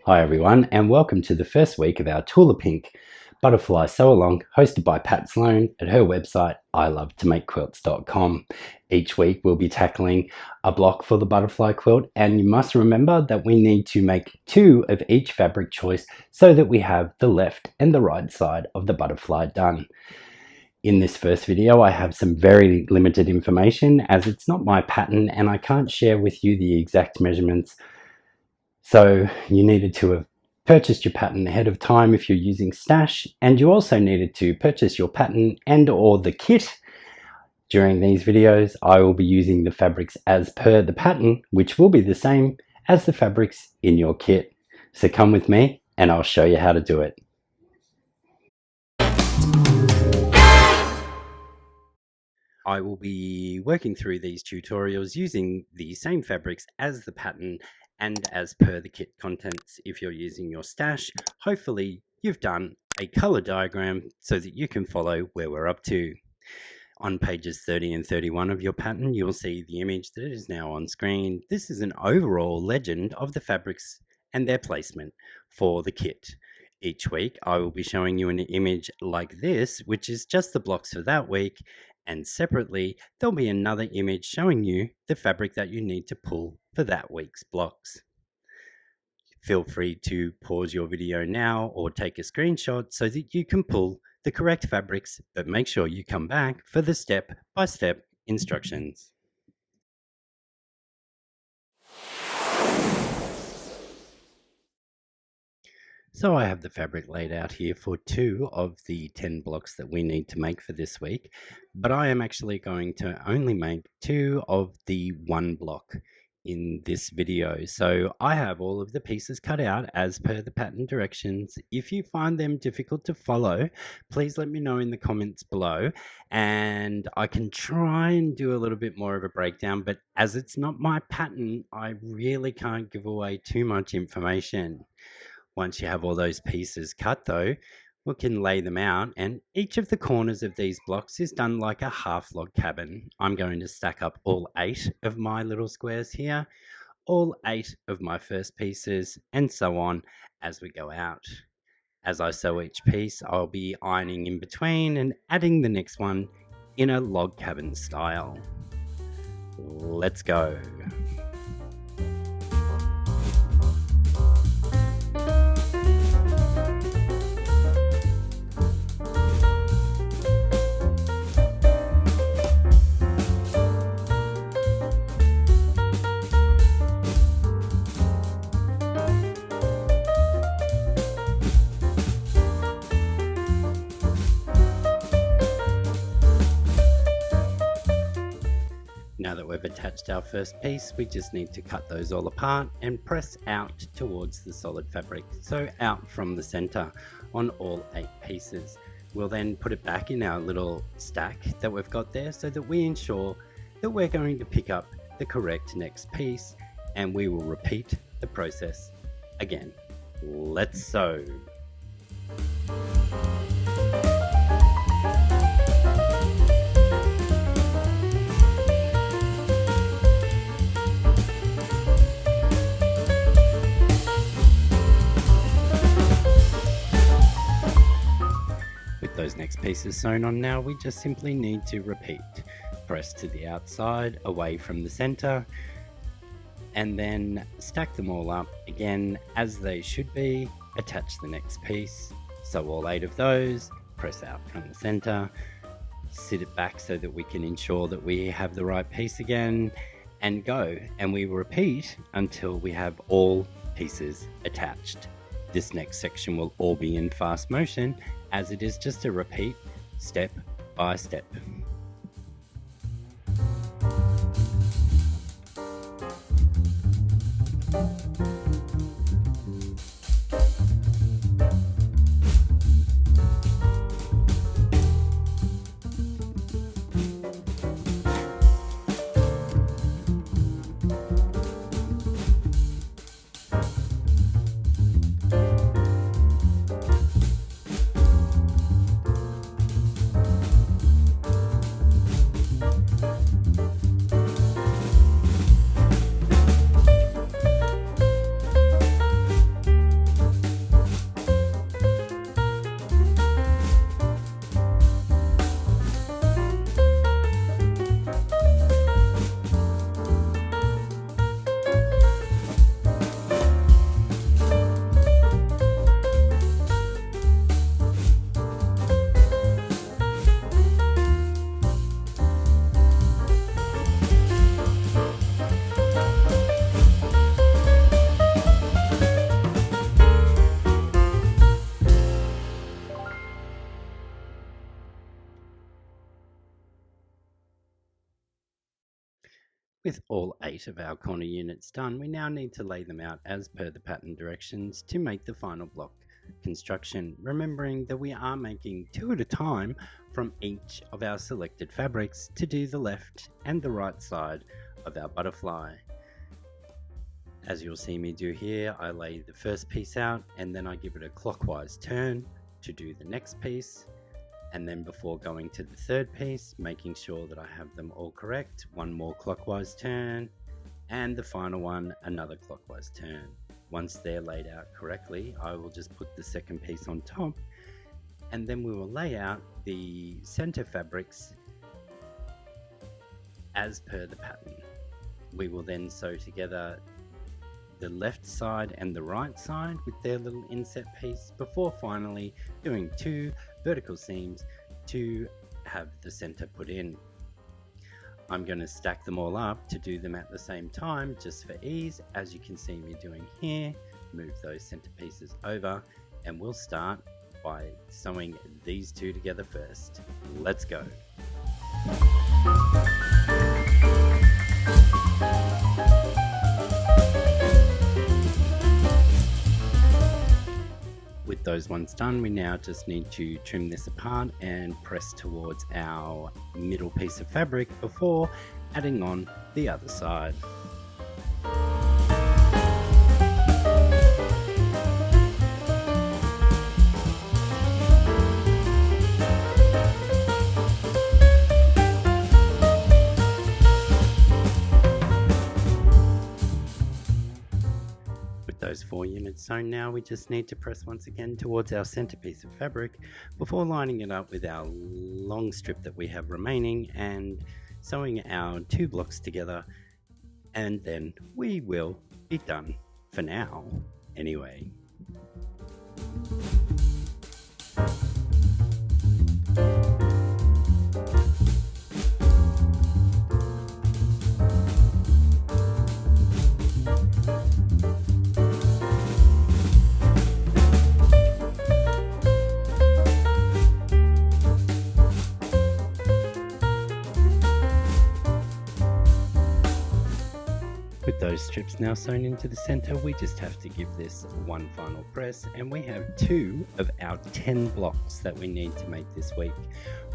Hi everyone, and welcome to the first week of our Tula Pink Butterfly Sew Along, hosted by Pat Sloan at her website ilovetomakequilts.com. Each week we'll be tackling a block for the butterfly quilt, and you must remember that we need to make 2 of each fabric choice so that we have the left and the right side of the butterfly done. In this first video, I have some very limited information as it's not my pattern and I can't share with you the exact measurements. So you needed to have purchased your pattern ahead of time if you're using Stash, and you also needed to purchase your pattern and or the kit. During these videos, I will be using the fabrics as per the pattern, which will be the same as the fabrics in your kit. So come with me and I'll show you how to do it. I will be working through these tutorials using the same fabrics as the pattern and as per the kit contents. If you're using your Stash, hopefully you've done a color diagram so that you can follow where we're up to. On pages 30 and 31 of your pattern, you'll see the image that is now on screen. This is an overall legend of the fabrics and their placement for the kit. Each week, I will be showing you an image like this, which is just the blocks for that week, and separately, there'll be another image showing you the fabric that you need to pull for that week's blocks. Feel free to pause your video now or take a screenshot so that you can pull the correct fabrics, but make sure you come back for the step-by-step instructions. So I have the fabric laid out here for 2 of the 10 blocks that we need to make for this week, but I am actually going to only make 2 of the 1 block in this video. So I have all of the pieces cut out as per the pattern directions. If you find them difficult to follow, please let me know in the comments below and I can try and do a little bit more of a breakdown, but as it's not my pattern, I really can't give away too much information. Once you have all those pieces cut though, we can lay them out, and each of the corners of these blocks is done like a half log cabin. I'm going to stack up all 8 of my little squares here, all 8 of my first pieces, and so on as we go out. As I sew each piece, I'll be ironing in between and adding the next one in a log cabin style. Let's go. Now that we've attached our first piece, we just need to cut those all apart and press out towards the solid fabric, so out from the center on all 8 pieces. We'll then put it back in our little stack that we've got there so that we ensure that we're going to pick up the correct next piece, and we will repeat the process again. Let's sew. Those next pieces sewn on now, we just simply need to repeat. Press to the outside, away from the center, and then stack them all up again as they should be. Attach the next piece, sew all 8 of those, press out from the center, sit it back so that we can ensure that we have the right piece again, and go. And we repeat until we have all pieces attached. This next section will all be in fast motion, as it is just a repeat step by step. With all 8 of our corner units done, we now need to lay them out as per the pattern directions to make the final block construction, remembering that we are making 2 at a time from each of our selected fabrics to do the left and the right side of our butterfly. As you'll see me do here, I lay the first piece out and then I give it a clockwise turn to do the next piece, and then before going to the third piece, making sure that I have them all correct, one more clockwise turn, and the final one, another clockwise turn. Once they're laid out correctly, I will just put the second piece on top, and then we will lay out the center fabrics as per the pattern. We will then sew together the left side and the right side with their little inset piece before finally doing 2 vertical seams to have the center put in. I'm going to stack them all up to do them at the same time just for ease, as you can see me doing here. Move those center pieces over and we'll start by sewing these 2 together first. Let's go. With those ones done, we now just need to trim this apart and press towards our middle piece of fabric before adding on the other side. Those 4 units sewn now, we just need to press once again towards our center piece of fabric before lining it up with our long strip that we have remaining and sewing our 2 blocks together, and then we will be done for now anyway. With those strips now sewn into the center, we just have to give this one final press, and we have 2 of our 10 blocks that we need to make this week.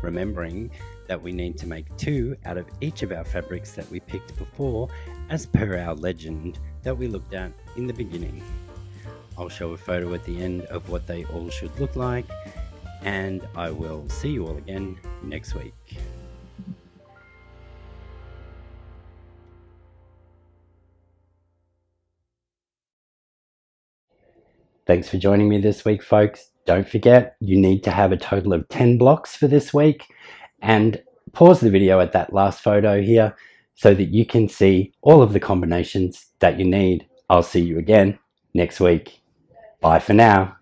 Remembering that we need to make 2 out of each of our fabrics that we picked before, as per our legend that we looked at in the beginning. I'll show a photo at the end of what they all should look like, and I will see you all again next week. Thanks for joining me this week, folks. Don't forget, you need to have a total of 10 blocks for this week, and pause the video at that last photo here so that you can see all of the combinations that you need. I'll see you again next week. Bye for now.